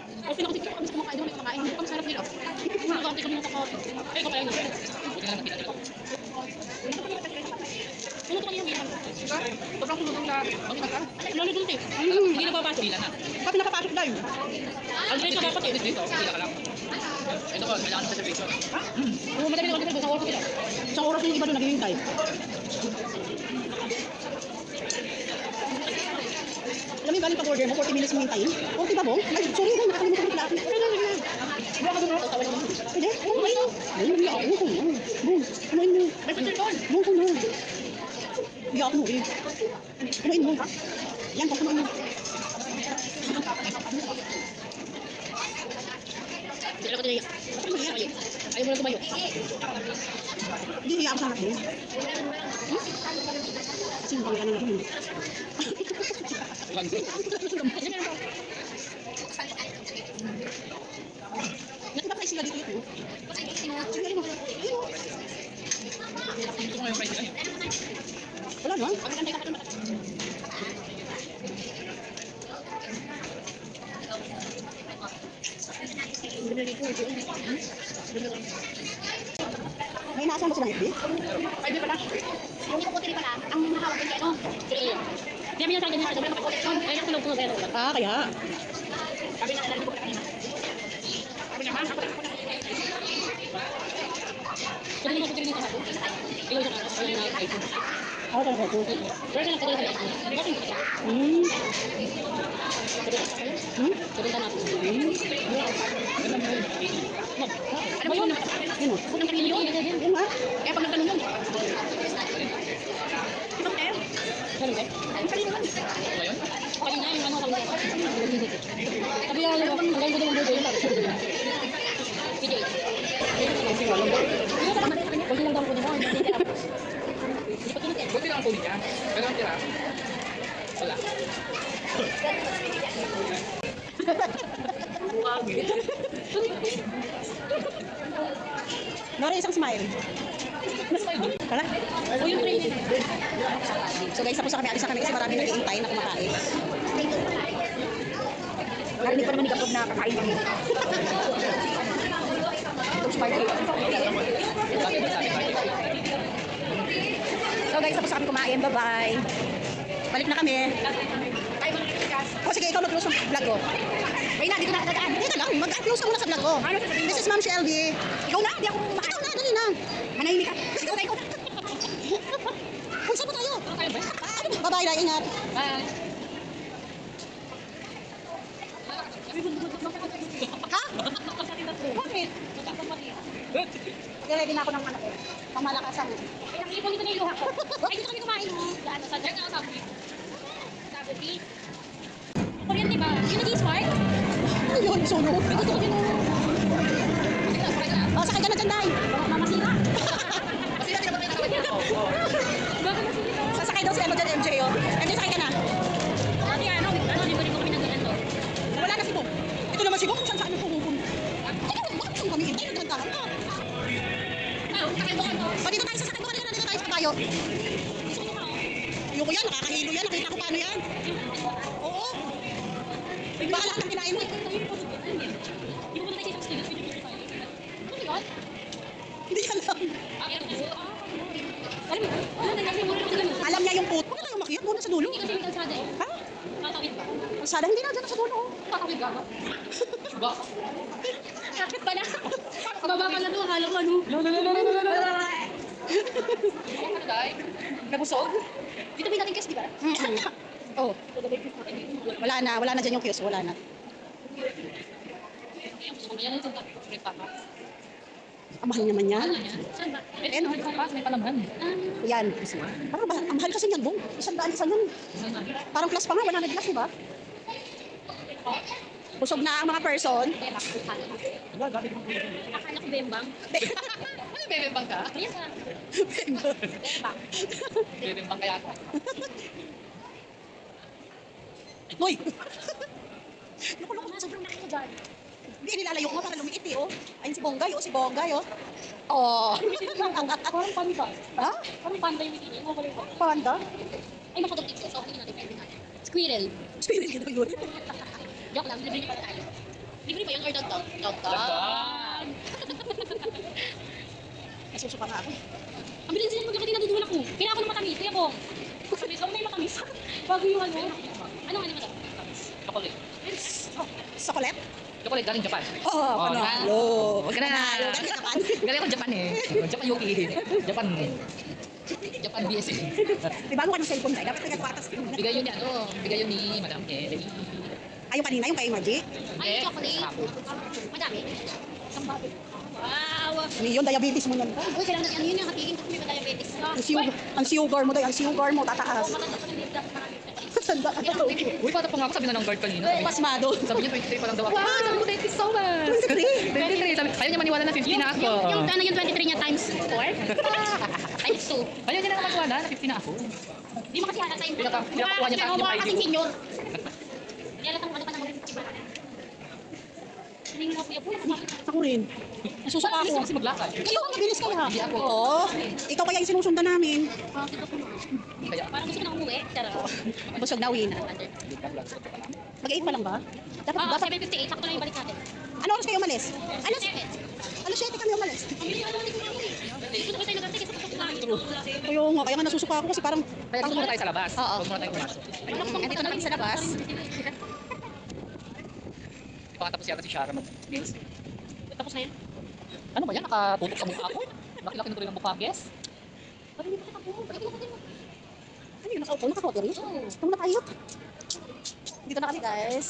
coffee. Kasi nakasip ko kami sa kumakain doon, may kumakain. Ang sarap nila. Nagkakante kami ng coffee. Ay, ikaw pala yun. Buti na lang nakita ko. Ano ito kanina bilang? Sobrang kulong na pag-inagal. Lalo dun, te. Hindi napapasok. Pila na. Bakit nakapasok dahil? Ang dito dapat eh. Dito, pila ka lang. Ito ko, kailangan sa reservation. Oo, madami na kasi isang oras sila. Isang oras yung iba doon naghihintay. Alam mo yung galing pag-order mo, 40 minutes mo hintayin? 40 ba, Bong? Ay, sorry, nakakalimutan ko pala. Wala ka doon, no? Pwede? Oo, ay, no. Ay, hindi ako. Bong, kumain mo. May picture doon. Bong, kumain. Hindi ako mo, eh. Kumain mo. Yan, Bong, kumain mo. Hindi ako tinaya. Bakit mo hiya? Ayaw mo lang tumayo. Hindi hiya ako sa akin. Kasi hindi ka na naman. Natiba pa sila dito ito. Gusto ko yung price nila. Wala naman. May nasa mo silang FB? Ay, di pala. Yung ipaputili pala, ang mahawak ko ano, Sige. Diyan mo yung sa akin niya, sobrang makapulit. Ay, nasa loob ko pero. Ah, kaya. Sabi na nalagay ko pala kanina. Sabi niya, ako lang. Sabi mo putili dito ha. Ikaw yung iPhone. Ako talaga ito. Pero na putili sa iPhone. Bakit ko? Sabi ka natin. Ano ba yun? Yun o. Punang kanina yun. Yun ha. Kaya pag nagtanong yun. Ito tayo. Ganun ba? Ang kanina yun. Ano yun? Kanina yung ano kami. Sabi nga naman, ang ganda naman dito yun. PJ. Kunti lang daw ko nila. Buti lang ang kulit niya. Pero ang tira. Wala. Nora, isang smile. Wala? O yung train nila. So guys, tapos na kami. Alis na kami kasi marami nag-iintay na kumakain. Narinig pa naman ni Kapog na kakain kami. Itong Sparky. So guys, tapos na kami kumain. Bye-bye. Balik na kami. O sige, ikaw mag-close ng vlog ko. Ay na, dito na dadaan. Teka lang, mag-close ka muna sa vlog ko. This is Ma'am Shelby. Ikaw na, di ako Ikaw na, dali na. manahimik ka. Ikaw na, ikaw na. Kung saan pa tayo? Bye-bye, na ingat. Bye. Ha? Bakit? Ready na ako ng ano ko. Pamalakasan. Ay, nakikita dito na yung luha ko. Ay, dito kami kumain mo. Daan, sa dyan ako sabi. Sabi, P. Kuryente ba? Yung nag-i-spark? Ano yun? Sunog? Ito to, yun o. Oh, sakay ka na dyan, Day. Mamasira. Masira din naman may nakawin niya. Bakit masira? Sasakay daw si ano dyan, MJ, oh. MJ, sakay ka na. Ate, ano, di ba rin ko kami nag-ilan to? Wala na si Bong. Ito naman si Bong, kung saan saan pupunta. Teka, bakit saan kami? Hintay, nagkantahan ka. Ay, sakay mo ka to. O, dito tayo, sasakay mo kanina, dito tayo sa kabayo. Ayoko yan, nakakahilo yan. Nakita ko paano yan. Oo. Baka lahat ng kinain mo. Di ba tayo sa isang studio? Pwede tayo. Ano yun? Hindi alam. Alam mo, ano nangyari mo? Alam niya yung puto. Huwag na tayo umakyat, doon na sa dulo. Hindi kasi may kalsada eh. Ha? Tatawid ba? Kalsada, hindi na, dyan na sa dulo. oh. Tatawid ka ba? Ba? Bakit pala? Baba pala to, akala ko ano. Ano dahil? Nabusog? Dito may dating kiss, di ba? Oh, wala na dyan yung kios, wala na. Yan ang suntak. Ang mahal naman yan. Saan ba? Eh, no, may palaman. Yan. Parang ang mahal kasi niyan, Bong. 100 isa yan. Parang plus pa nga, 100 plus, diba? Busog na ang mga person. Akala ko bembang. Ano, bebembang ka? Yes, ah. Bembang. Bebembang kaya ka. Hoy! Nakuloko na, sobrang nakita dyan. Hindi, nilalayo ko para lumiit eh, oh. Ayun si Bonggay, oh, si Bonggay, oh. Oh. Parang panda. Ha? Parang panda yung mitini. Mo ko rin ba? Panda? Ay, mapotong tips. So, hindi natin pwede natin. Squirrel. Spirit ka daw yun. Joke lang, libre niya pala tayo. Libre ba yan or dagdag? Dagdag. Nasusuka nga ako. Ang bilis din maglaki din nadudulak ko. Kailangan ko ng matamis. Kaya po. Matamis. Huwag na yung matamis. Bago yung ano. Anong ano madam? Chocolate. Chocolate? Chocolate galing Japan. Oh, di ba? panalo. Huwag ka na. Galing Japan. Galing ako Japan eh. Japan Yuki. Japan. Japan BSA. May bago ka ng cellphone tayo. Dapat nagkakwatas. Bigay yun ni ano. Bigay yun ni Madam Kelly. Ay, yung kanina, yung kay Margie. Ay, chocolate. Madami. Wow. Ano yun, diabetes mo yan. Uy, kailangan natin ano yun yung hatigin kasi may diabetes ka. Ang sugar mo, day. Ang sugar mo, tataas. Matatas ka ng dibdap. Marami. Sanda ka na. Uy, paano pa nga ako? Sabi na ng guard kanina. Pasmado. Sabi niya 23 pa lang daw ako. Wow, sabi ko, thank you so much. 23? 23. Sabi, ayaw niya maniwala na 50 na ako. Yung ano yung 23 niya times 4? Times 2. Ayaw niya na maniwala na 50 na ako. Di mo kasi halata yung Pinakakuha niya sa akin yung Mukha ID kasing ko. senior. Hindi halata kung ano pa naman. Hindi nga kuya po. Ako rin. Nasusuka Bilis ako. mo kasi maglakad. Ikaw, mabilis ka ha. Hindi ako. Oo. Ikaw kaya yung sinusundan namin. Kaya, Parang gusto ko na umuwi. Charot. Busog na, uwi na. Mag-8 pa lang ba? Dapat, Oo, dapat. 7:58. Sakto lang yung balik natin. Ano oras kayo umalis? Ano 7? Alas 7 kami umalis. Gusto ko tayo nagante kasi pasok tayo. Kaya nga nasusuka ako kasi parang... kaya gusto muna tayo sa labas. Oo. Huwag muna tayo pumasok. Andito na kami sa labas. Pakatapos yata si Shara mag-skills. Tapos na yun. Ano ba yan? Nakatutok sa mukha ko? Laki-laki na tuloy ng mukha, guess? Parang hindi ko kasi ako. Ano yun, nakaupo, nakakotiri? Ito na tayo. Dito na kami guys.